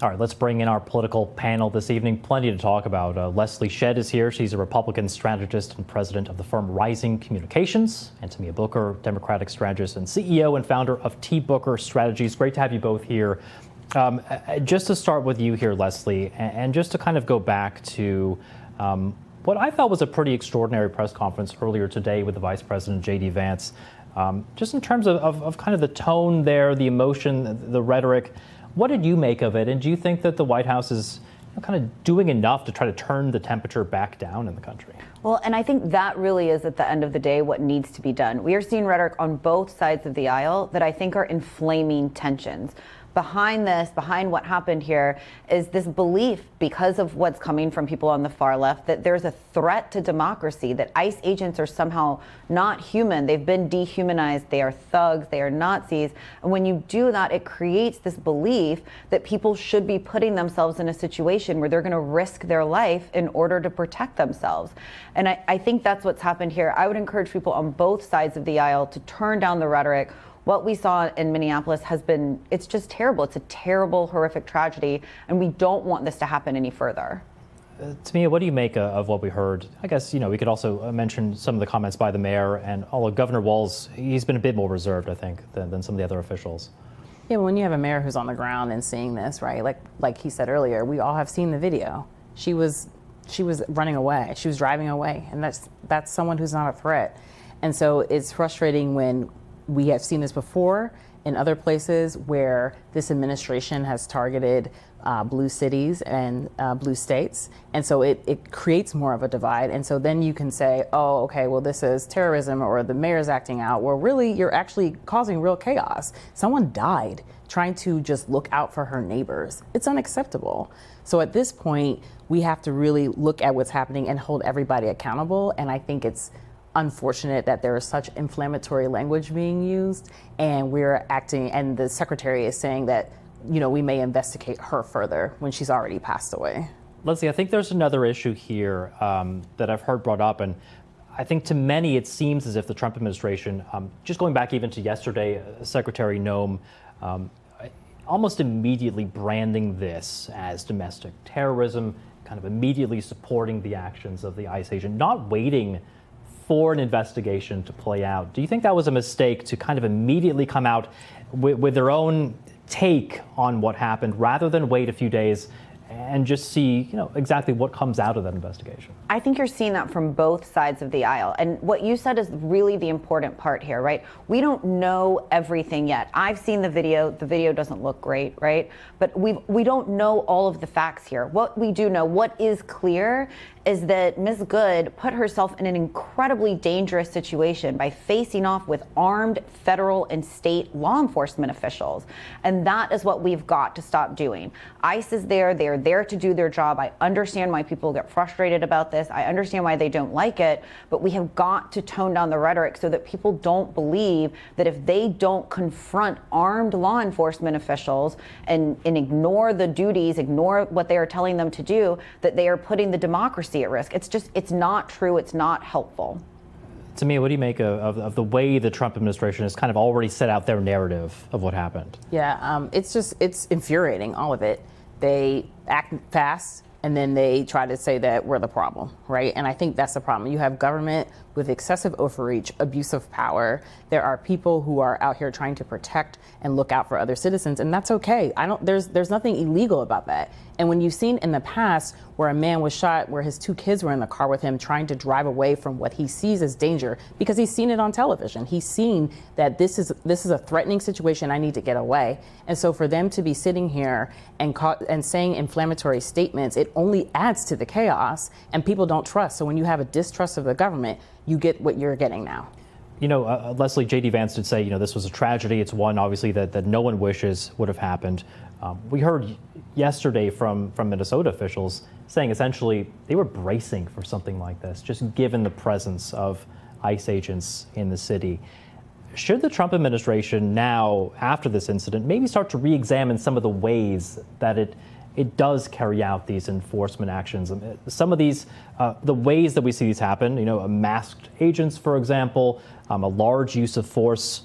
All right, let's bring in our political panel this evening. Plenty to talk about. Leslie Shedd is here. She's a Republican strategist and president of the firm Rising Communications. And Tamia Booker, Democratic strategist and CEO and founder of T. Booker Strategies. Great to have you both here. Just to start with you here, Leslie, and just to kind of go back to what I thought was a pretty extraordinary press conference earlier today with the Vice President, J.D. Vance, just in terms of kind of the tone there, the emotion, the rhetoric. What did you make of it? And do you think that the White House is kind of doing enough to try to turn the temperature back down in the country? Well, and I think that really is, at the end of the day, what needs to be done. We are seeing rhetoric on both sides of the aisle that I think are inflaming tensions. Behind this, behind what happened here, is this belief, because of what's coming from people on the far left, that there's a threat to democracy, that ICE agents are somehow not human. They've been dehumanized. They are thugs. They are Nazis. And when you do that, it creates this belief that people should be putting themselves in a situation where they're going to risk their life in order to protect themselves. And I think that's what's happened here. I would encourage people on both sides of the aisle to turn down the rhetoric. What we saw in Minneapolis it's just terrible. It's a terrible, horrific tragedy, and we don't want this to happen any further. Tamia, what do you make of what we heard? I guess, we could also mention some of the comments by the mayor, and although Governor Walz, he's been a bit more reserved, I think, than some of the other officials. Yeah, when you have a mayor who's on the ground and seeing this, right, like he said earlier, we all have seen the video. She was running away. She was driving away, and that's someone who's not a threat. And so it's frustrating when we have seen this before in other places where this administration has targeted blue cities and blue states. And so it creates more of a divide. And so then you can say, oh, okay, well, this is terrorism or the mayor's acting out. Well, really, you're actually causing real chaos. Someone died trying to just look out for her neighbors. It's unacceptable. So at this point, we have to really look at what's happening and hold everybody accountable. And I think it's unfortunate that there is such inflammatory language being used, and we're acting, and the secretary is saying that, we may investigate her further when she's already passed away. Leslie, I think there's another issue here that I've heard brought up, and I think to many it seems as if the Trump administration, just going back even to yesterday, Secretary Noem, almost immediately branding this as domestic terrorism, kind of immediately supporting the actions of the ICE agent, not waiting for an investigation to play out. Do you think that was a mistake to kind of immediately come out with their own take on what happened rather than wait a few days and just see, exactly what comes out of that investigation? I think you're seeing that from both sides of the aisle. And what you said is really the important part here, right? We don't know everything yet. I've seen the video. The video doesn't look great, right? But we don't know all of the facts here. What we do know, what is clear, is that Ms. Good put herself in an incredibly dangerous situation by facing off with armed federal and state law enforcement officials. And that is what we've got to stop doing. ICE is there. They are there to do their job. I understand why people get frustrated about this. I understand why they don't like it. But we have got to tone down the rhetoric so that people don't believe that if they don't confront armed law enforcement officials and ignore the duties, ignore what they are telling them to do, that they are putting the democracy at risk. It's not true. It's not helpful. Tamia, what do you make of the way the Trump administration has kind of already set out their narrative of what happened? Yeah, it's infuriating, all of it. They act fast, and then they try to say that we're the problem, right? And I think that's the problem. You have government with excessive overreach, abuse of power. There are people who are out here trying to protect and look out for other citizens, and that's okay. There's nothing illegal about that. And when you've seen in the past where a man was shot, where his two kids were in the car with him trying to drive away from what he sees as danger, because he's seen it on television. He's seen that this is a threatening situation. I need to get away. And so for them to be sitting here and saying inflammatory statements, it only adds to the chaos, and people don't trust. So when you have a distrust of the government, you get what you're getting now. Leslie, J.D. Vance did say, this was a tragedy. It's one, obviously, that no one wishes would have happened. We heard yesterday from Minnesota officials saying essentially they were bracing for something like this, just given the presence of ICE agents in the city. Should the Trump administration now, after this incident, maybe start to re-examine some of the ways that it does carry out these enforcement actions? Some of these, the ways that we see these happen, masked agents, for example, a large use of force.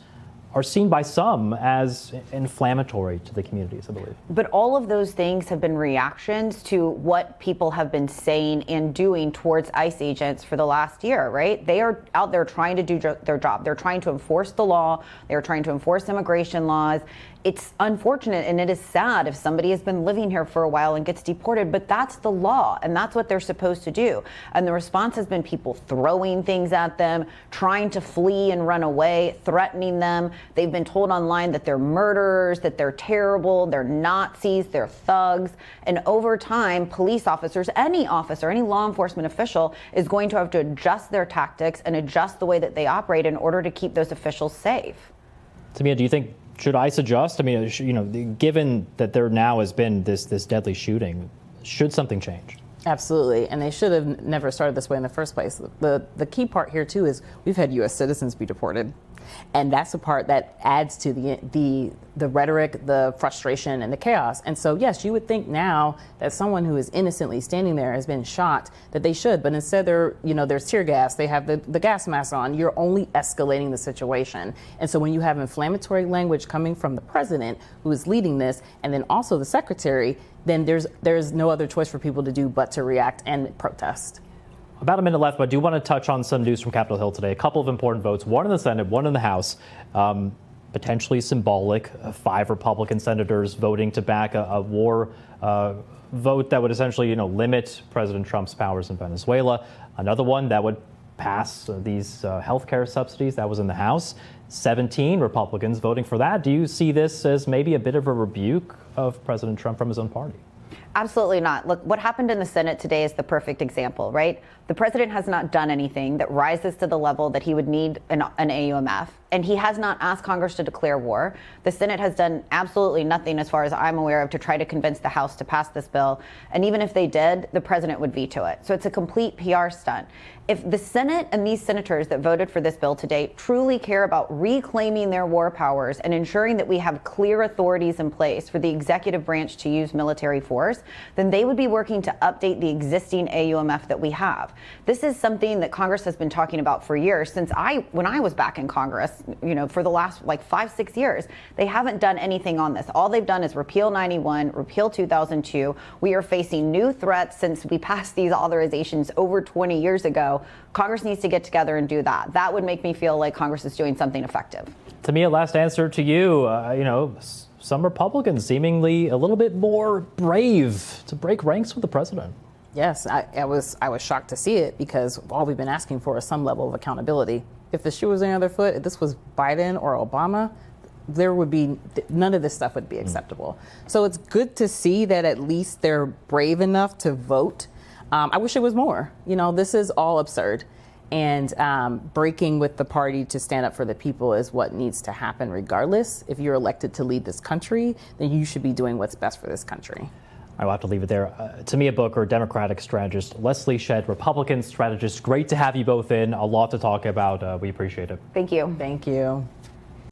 are seen by some as inflammatory to the communities, I believe. But all of those things have been reactions to what people have been saying and doing towards ICE agents for the last year, right? They are out there trying to do their job. They're trying to enforce the law. They're trying to enforce immigration laws. It's unfortunate and it is sad if somebody has been living here for a while and gets deported, but that's the law and that's what they're supposed to do. And the response has been people throwing things at them, trying to flee and run away, threatening them. They've been told online that they're murderers, that they're terrible, they're Nazis, they're thugs. And over time, police officers, any officer, any law enforcement official is going to have to adjust their tactics and adjust the way that they operate in order to keep those officials safe. Tamia, do you think, should ICE adjust? I mean, you know, given that there now has been this deadly shooting, should something change? Absolutely, and they should have never started this way in the first place. The key part here too is we've had U.S. citizens be deported, and that's the part that adds to the rhetoric, the frustration, and the chaos. And so, yes, you would think now that someone who is innocently standing there has been shot, that they should, but instead there's tear gas, they have the gas mask on. You're only escalating the situation. And so when you have inflammatory language coming from the president who is leading this, and then also the secretary, then there's no other choice for people to do but to react and protest. About a minute left, but I do want to touch on some news from Capitol Hill today. A couple of important votes, one in the Senate, one in the House. Potentially symbolic, 5 Republican senators voting to back a war vote that would essentially, limit President Trump's powers in Venezuela. Another one that would pass these health care subsidies. That was in the House. 17 Republicans voting for that. Do you see this as maybe a bit of a rebuke of President Trump from his own party? Absolutely not. Look, what happened in the Senate today is the perfect example, right? The president has not done anything that rises to the level that he would need an AUMF, and he has not asked Congress to declare war. The Senate has done absolutely nothing, as far as I'm aware of, to try to convince the House to pass this bill. And even if they did, the president would veto it. So it's a complete PR stunt. If the Senate and these senators that voted for this bill today truly care about reclaiming their war powers and ensuring that we have clear authorities in place for the executive branch to use military force, then they would be working to update the existing AUMF that we have. This is something that Congress has been talking about for years. When I was back in Congress, for the last 5-6 years, they haven't done anything on this. All they've done is repeal 91, repeal 2002. We are facing new threats since we passed these authorizations over 20 years ago. Congress needs to get together and do that. That would make me feel like Congress is doing something effective. Tamia, last answer to you. Some Republicans seemingly a little bit more brave to break ranks with the president. Yes, I was shocked to see it, because all we've been asking for is some level of accountability. If the shoe was on the other foot, if this was Biden or Obama, there would be none of this stuff would be acceptable. So it's good to see that at least they're brave enough to vote. I wish it was more. This is all absurd. And breaking with the party to stand up for the people is what needs to happen regardless. If you're elected to lead this country, then you should be doing what's best for this country. I will have to leave it there. Tamia Booker, Democratic strategist, Leslie Shedd, Republican strategist. Great to have you both in. A lot to talk about. We appreciate it. Thank you. Thank you.